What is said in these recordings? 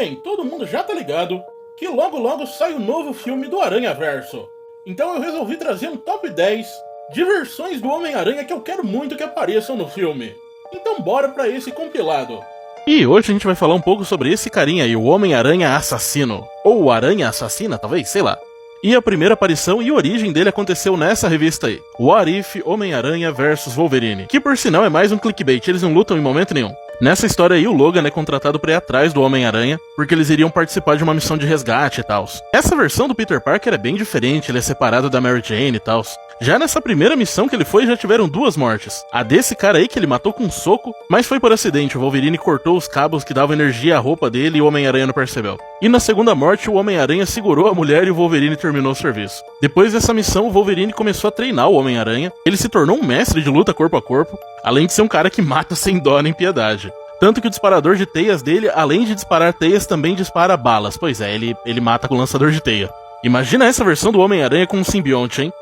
Bem, todo mundo já tá ligado que logo logo sai o novo filme do Aranhaverso. Então eu resolvi trazer um top 10 de versões do Homem-Aranha que eu quero muito que apareçam no filme. Então bora pra esse compilado. E hoje a gente vai falar um pouco sobre esse carinha aí, o Homem-Aranha Assassino. Ou Aranha Assassina, talvez, sei lá. E a primeira aparição e origem dele aconteceu nessa revista aí, What If Homem-Aranha vs Wolverine, que por sinal é mais um clickbait, eles não lutam em momento nenhum. Nessa história aí, o Logan é contratado pra ir atrás do Homem-Aranha, porque eles iriam participar de uma missão de resgate e tal. Essa versão do Peter Parker é bem diferente, ele é separado da Mary Jane e tal. Já nessa primeira missão que ele foi, já tiveram duas mortes. A desse cara aí que ele matou com um soco, mas foi por acidente, o Wolverine cortou os cabos que davam energia à roupa dele e o Homem-Aranha não percebeu. E na segunda morte, o Homem-Aranha segurou a mulher e o Wolverine terminou o serviço. Depois dessa missão, o Wolverine começou a treinar o Homem-Aranha, ele se tornou um mestre de luta corpo a corpo, além de ser um cara que mata sem dó nem piedade. Tanto que o disparador de teias dele, além de disparar teias, também dispara balas. Pois é, ele mata com lançador de teia. Imagina essa versão do Homem-Aranha com um simbionte, hein?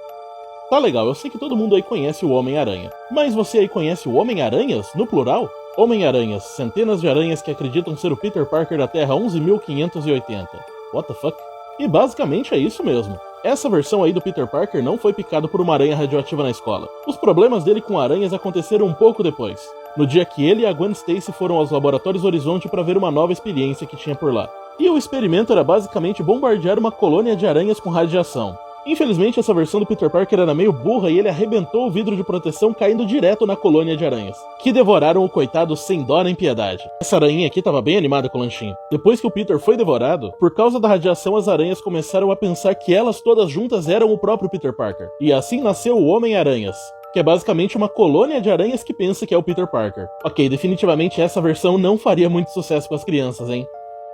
Tá legal, eu sei que todo mundo aí conhece o Homem-Aranha. Mas você aí conhece o Homem-Aranhas, no plural? Homem-Aranhas, centenas de aranhas que acreditam ser o Peter Parker da Terra 11.580. What the fuck? E basicamente é isso mesmo. Essa versão aí do Peter Parker não foi picado por uma aranha radioativa na escola. Os problemas dele com aranhas aconteceram um pouco depois, no dia que ele e a Gwen Stacy foram aos laboratórios Horizonte para ver uma nova experiência que tinha por lá. E o experimento era basicamente bombardear uma colônia de aranhas com radiação. Infelizmente, essa versão do Peter Parker era meio burra e ele arrebentou o vidro de proteção caindo direto na colônia de aranhas, que devoraram o coitado sem dó nem piedade. Essa aranha aqui tava bem animada com o lanchinho. Depois que o Peter foi devorado, por causa da radiação as aranhas começaram a pensar que elas todas juntas eram o próprio Peter Parker. E assim nasceu o Homem-Aranhas, que é basicamente uma colônia de aranhas que pensa que é o Peter Parker. Ok, definitivamente essa versão não faria muito sucesso com as crianças, hein?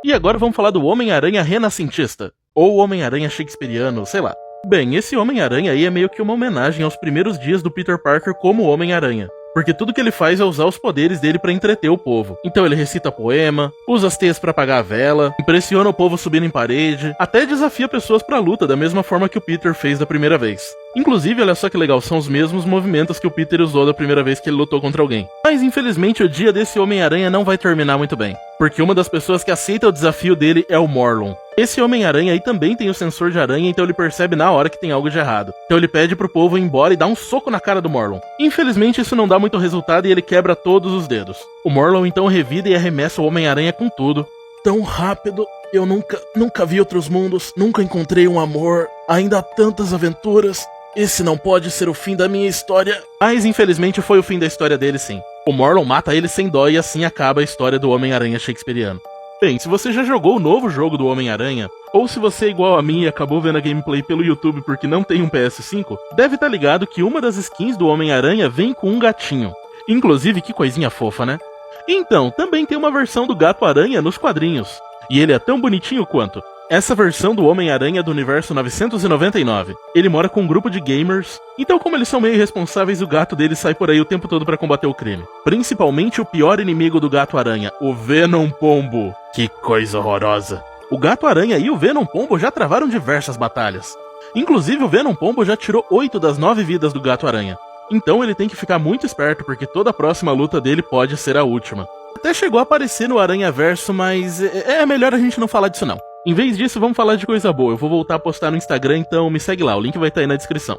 E agora vamos falar do Homem-Aranha renascentista, ou Homem-Aranha shakespeariano, sei lá. Bem, esse Homem-Aranha aí é meio que uma homenagem aos primeiros dias do Peter Parker como Homem-Aranha, porque tudo que ele faz é usar os poderes dele pra entreter o povo. Então ele recita poema, usa as teias pra apagar a vela, impressiona o povo subindo em parede, até desafia pessoas pra luta da mesma forma que o Peter fez da primeira vez. Inclusive, olha só que legal, são os mesmos movimentos que o Peter usou da primeira vez que ele lutou contra alguém. Mas infelizmente o dia desse Homem-Aranha não vai terminar muito bem, porque uma das pessoas que aceita o desafio dele é o Morlun. Esse Homem-Aranha aí também tem o sensor de aranha, então ele percebe na hora que tem algo de errado. Então ele pede pro povo ir embora e dá um soco na cara do Morlun. Infelizmente isso não dá muito resultado e ele quebra todos os dedos. O Morlun então revida e arremessa o Homem-Aranha com tudo. Tão rápido, eu nunca vi outros mundos, nunca encontrei um amor, ainda há tantas aventuras. Esse não pode ser o fim da minha história. Mas infelizmente foi o fim da história dele sim. O Morlun mata ele sem dó e assim acaba a história do Homem-Aranha shakespeariano. Bem, se você já jogou o novo jogo do Homem-Aranha, ou se você é igual a mim e acabou vendo a gameplay pelo YouTube porque não tem um PS5, deve estar ligado que uma das skins do Homem-Aranha vem com um gatinho. Inclusive, que coisinha fofa, né? Então, também tem uma versão do Gato-Aranha nos quadrinhos. E ele é tão bonitinho quanto. Essa versão do Homem-Aranha do universo 999. Ele mora com um grupo de gamers, então como eles são meio irresponsáveis, o gato dele sai por aí o tempo todo pra combater o crime. Principalmente o pior inimigo do Gato-Aranha, o Venom Pombo. Que coisa horrorosa. O Gato-Aranha e o Venom Pombo já travaram diversas batalhas. Inclusive o Venom Pombo já tirou 8 das 9 vidas do Gato-Aranha. Então ele tem que ficar muito esperto porque toda a próxima luta dele pode ser a última. Até chegou a aparecer no Aranhaverso, mas é melhor a gente não falar disso não. Em vez disso, vamos falar de coisa boa. Eu vou voltar a postar no Instagram, então me segue lá, o link vai estar aí na descrição.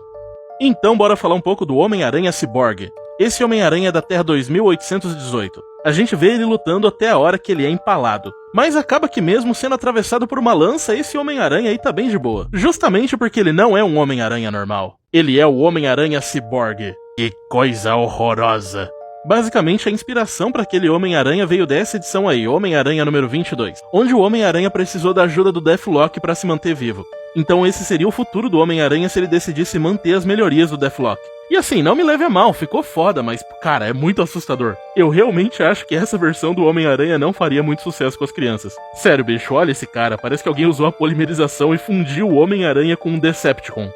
Então, bora falar um pouco do Homem-Aranha Cyborg. Esse Homem-Aranha é da Terra 2818. A gente vê ele lutando até a hora que ele é empalado. Mas acaba que mesmo sendo atravessado por uma lança, esse Homem-Aranha aí tá bem de boa. Justamente porque ele não é um Homem-Aranha normal. Ele é o Homem-Aranha Cyborg. Que coisa horrorosa. Basicamente, a inspiração para aquele Homem-Aranha veio dessa edição aí, Homem-Aranha número 22, onde o Homem-Aranha precisou da ajuda do Deathlock para se manter vivo. Então esse seria o futuro do Homem-Aranha se ele decidisse manter as melhorias do Deathlock. E assim, não me leve a mal, ficou foda, mas cara, é muito assustador. Eu realmente acho que essa versão do Homem-Aranha não faria muito sucesso com as crianças. Sério, bicho, olha esse cara, parece que alguém usou a polimerização e fundiu o Homem-Aranha com um Decepticon.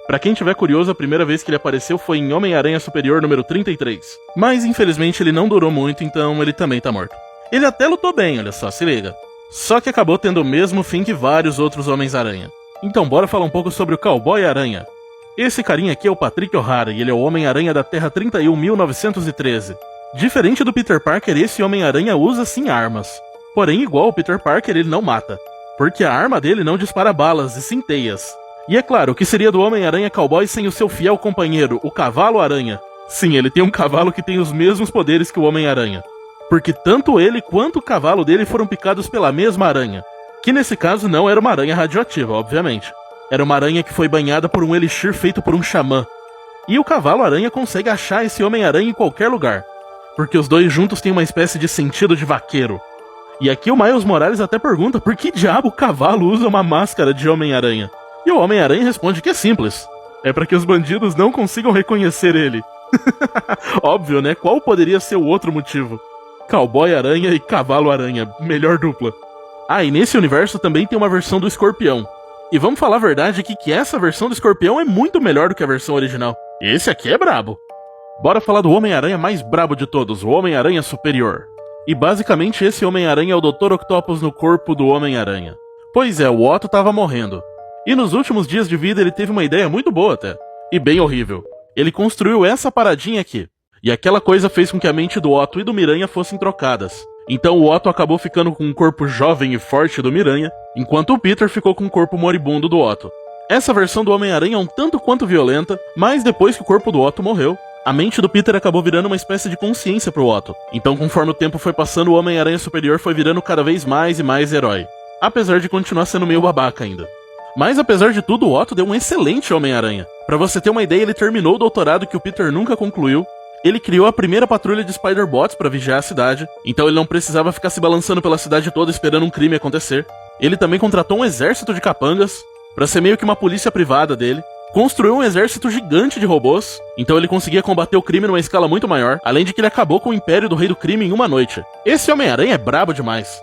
Pra quem tiver curioso, a primeira vez que ele apareceu foi em Homem-Aranha Superior número 33. Mas infelizmente ele não durou muito, então ele também tá morto. Ele até lutou bem, olha só, se liga. Só que acabou tendo o mesmo fim que vários outros Homens-Aranha. Então bora falar um pouco sobre o Cowboy-Aranha. Esse carinha aqui é o Patrick O'Hara e ele é o Homem-Aranha da Terra 31.1913. Diferente do Peter Parker, esse Homem-Aranha usa sim armas. Porém, igual o Peter Parker, ele não mata, porque a arma dele não dispara balas e sim teias. E é claro, o que seria do Homem-Aranha Cowboy sem o seu fiel companheiro, o Cavalo-Aranha? Sim, ele tem um cavalo que tem os mesmos poderes que o Homem-Aranha, porque tanto ele quanto o cavalo dele foram picados pela mesma aranha, que nesse caso não era uma aranha radioativa, obviamente. Era uma aranha que foi banhada por um elixir feito por um xamã. E o Cavalo-Aranha consegue achar esse Homem-Aranha em qualquer lugar, porque os dois juntos têm uma espécie de sentido de vaqueiro. E aqui o Miles Morales até pergunta por que diabo o cavalo usa uma máscara de Homem-Aranha. E o Homem-Aranha responde que é simples. É para que os bandidos não consigam reconhecer ele. Óbvio, né? Qual poderia ser o outro motivo? Cowboy-Aranha e Cavalo-Aranha, melhor dupla. Ah, e nesse universo também tem uma versão do Escorpião. E vamos falar a verdade aqui que essa versão do Escorpião é muito melhor do que a versão original. Esse aqui é brabo. Bora falar do Homem-Aranha mais brabo de todos, o Homem-Aranha Superior. E basicamente esse Homem-Aranha é o Dr. Octopus no corpo do Homem-Aranha. Pois é, o Otto tava morrendo. E nos últimos dias de vida ele teve uma ideia muito boa até. E bem horrível. Ele construiu essa paradinha aqui. E aquela coisa fez com que a mente do Otto e do Miranha fossem trocadas. Então o Otto acabou ficando com um corpo jovem e forte do Miranha, enquanto o Peter ficou com o corpo moribundo do Otto. Essa versão do Homem-Aranha é um tanto quanto violenta, mas depois que o corpo do Otto morreu, a mente do Peter acabou virando uma espécie de consciência pro Otto. Então conforme o tempo foi passando, o Homem-Aranha Superior foi virando cada vez mais e mais herói. Apesar de continuar sendo meio babaca ainda. Mas apesar de tudo, o Otto deu um excelente Homem-Aranha. Pra você ter uma ideia, ele terminou o doutorado que o Peter nunca concluiu. Ele criou a primeira patrulha de Spider-Bots pra vigiar a cidade, então ele não precisava ficar se balançando pela cidade toda esperando um crime acontecer. Ele também contratou um exército de capangas, pra ser meio que uma polícia privada dele. Construiu um exército gigante de robôs, então ele conseguia combater o crime numa escala muito maior, além de que ele acabou com o império do rei do crime em uma noite. Esse Homem-Aranha é brabo demais.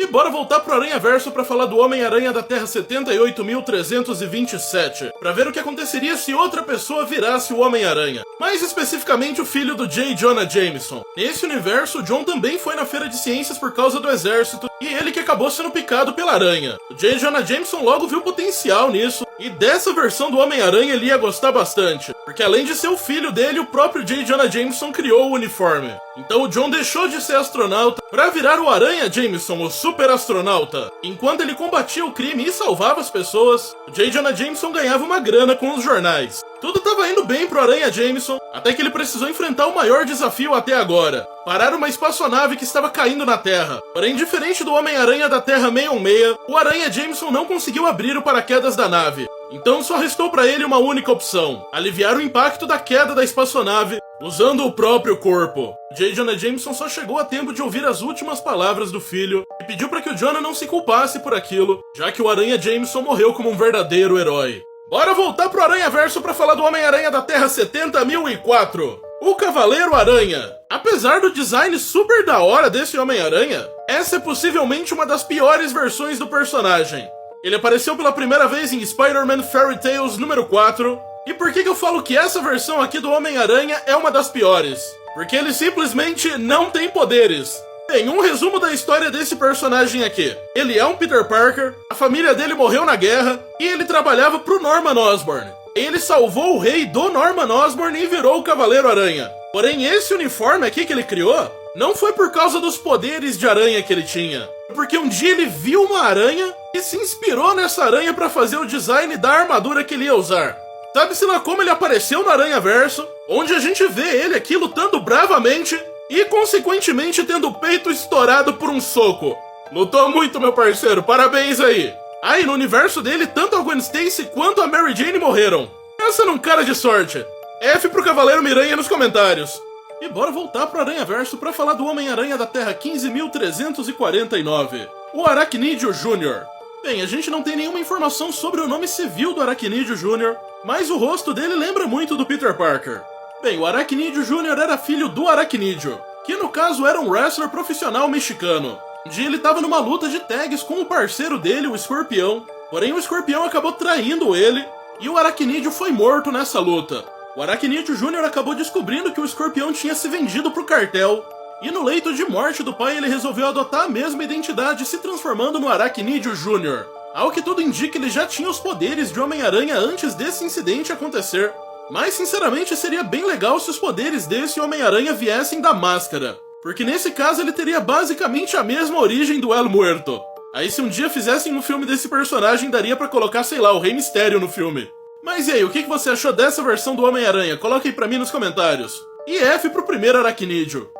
E bora voltar pro Aranhaverso pra falar do Homem-Aranha da Terra 78.327, pra ver o que aconteceria se outra pessoa virasse o Homem-Aranha. Mais especificamente o filho do J. Jonah Jameson. Nesse universo, o John também foi na feira de ciências por causa do exército, e ele que acabou sendo picado pela aranha. O J. Jonah Jameson logo viu potencial nisso, e dessa versão do Homem-Aranha ele ia gostar bastante, porque além de ser o filho dele, o próprio J. Jonah Jameson criou o uniforme. Então o John deixou de ser astronauta pra virar o Aranha Jameson, o super astronauta. Enquanto ele combatia o crime e salvava as pessoas, o J. Jonah Jameson ganhava uma grana com os jornais. Tudo tava indo bem pro Aranha Jameson, até que ele precisou enfrentar o maior desafio até agora: parar uma espaçonave que estava caindo na Terra. Porém, diferente do Homem-Aranha da Terra 616, o Aranha Jameson não conseguiu abrir o paraquedas da nave. Então só restou pra ele uma única opção: aliviar o impacto da queda da espaçonave usando o próprio corpo. J. Jonah Jameson só chegou a tempo de ouvir as últimas palavras do filho e pediu para que o Jonah não se culpasse por aquilo, já que o Aranha Jameson morreu como um verdadeiro herói. Bora voltar pro Aranhaverso pra falar do Homem-Aranha da Terra 70.004, o Cavaleiro Aranha. Apesar do design super da hora desse Homem-Aranha, essa é possivelmente uma das piores versões do personagem. Ele apareceu pela primeira vez em Spider-Man Fairy Tales número 4. E por que eu falo que essa versão aqui do Homem-Aranha é uma das piores? Porque ele simplesmente não tem poderes. Bem, um resumo da história desse personagem aqui. Ele é um Peter Parker, a família dele morreu na guerra, e ele trabalhava pro Norman Osborn. Ele salvou o rei do Norman Osborn e virou o Cavaleiro Aranha. Porém, esse uniforme aqui que ele criou não foi por causa dos poderes de aranha que ele tinha. Foi porque um dia ele viu uma aranha e se inspirou nessa aranha pra fazer o design da armadura que ele ia usar. Sabe-se lá como ele apareceu no Aranhaverso, onde a gente vê ele aqui lutando bravamente e, consequentemente, tendo o peito estourado por um soco. Lutou muito, meu parceiro, parabéns aí. Ah, e no universo dele, tanto a Gwen Stacy quanto a Mary Jane morreram. Essa não cara de sorte. F pro Cavaleiro Miranha nos comentários. E bora voltar pro Aranhaverso pra falar do Homem-Aranha da Terra 15.349, o Aracnídeo Jr. Bem, a gente não tem nenhuma informação sobre o nome civil do Aracnídeo Jr., mas o rosto dele lembra muito do Peter Parker. Bem, o Aracnídeo Jr. era filho do Aracnídeo, que no caso era um wrestler profissional mexicano. Um dia ele estava numa luta de tags com o parceiro dele, o Escorpião, porém o Escorpião acabou traindo ele, e o Aracnídeo foi morto nessa luta. O Aracnídeo Jr. acabou descobrindo que o Escorpião tinha se vendido pro cartel, e no leito de morte do pai ele resolveu adotar a mesma identidade, se transformando no Aracnídeo Jr. Ao que tudo indica, ele já tinha os poderes de Homem-Aranha antes desse incidente acontecer. Mas sinceramente seria bem legal se os poderes desse Homem-Aranha viessem da máscara. Porque nesse caso ele teria basicamente a mesma origem do El Muerto. Aí se um dia fizessem um filme desse personagem, daria pra colocar, sei lá, o Rei Mistério no filme. Mas e aí, o que você achou dessa versão do Homem-Aranha? Coloca aí pra mim nos comentários. E F pro primeiro aracnídeo.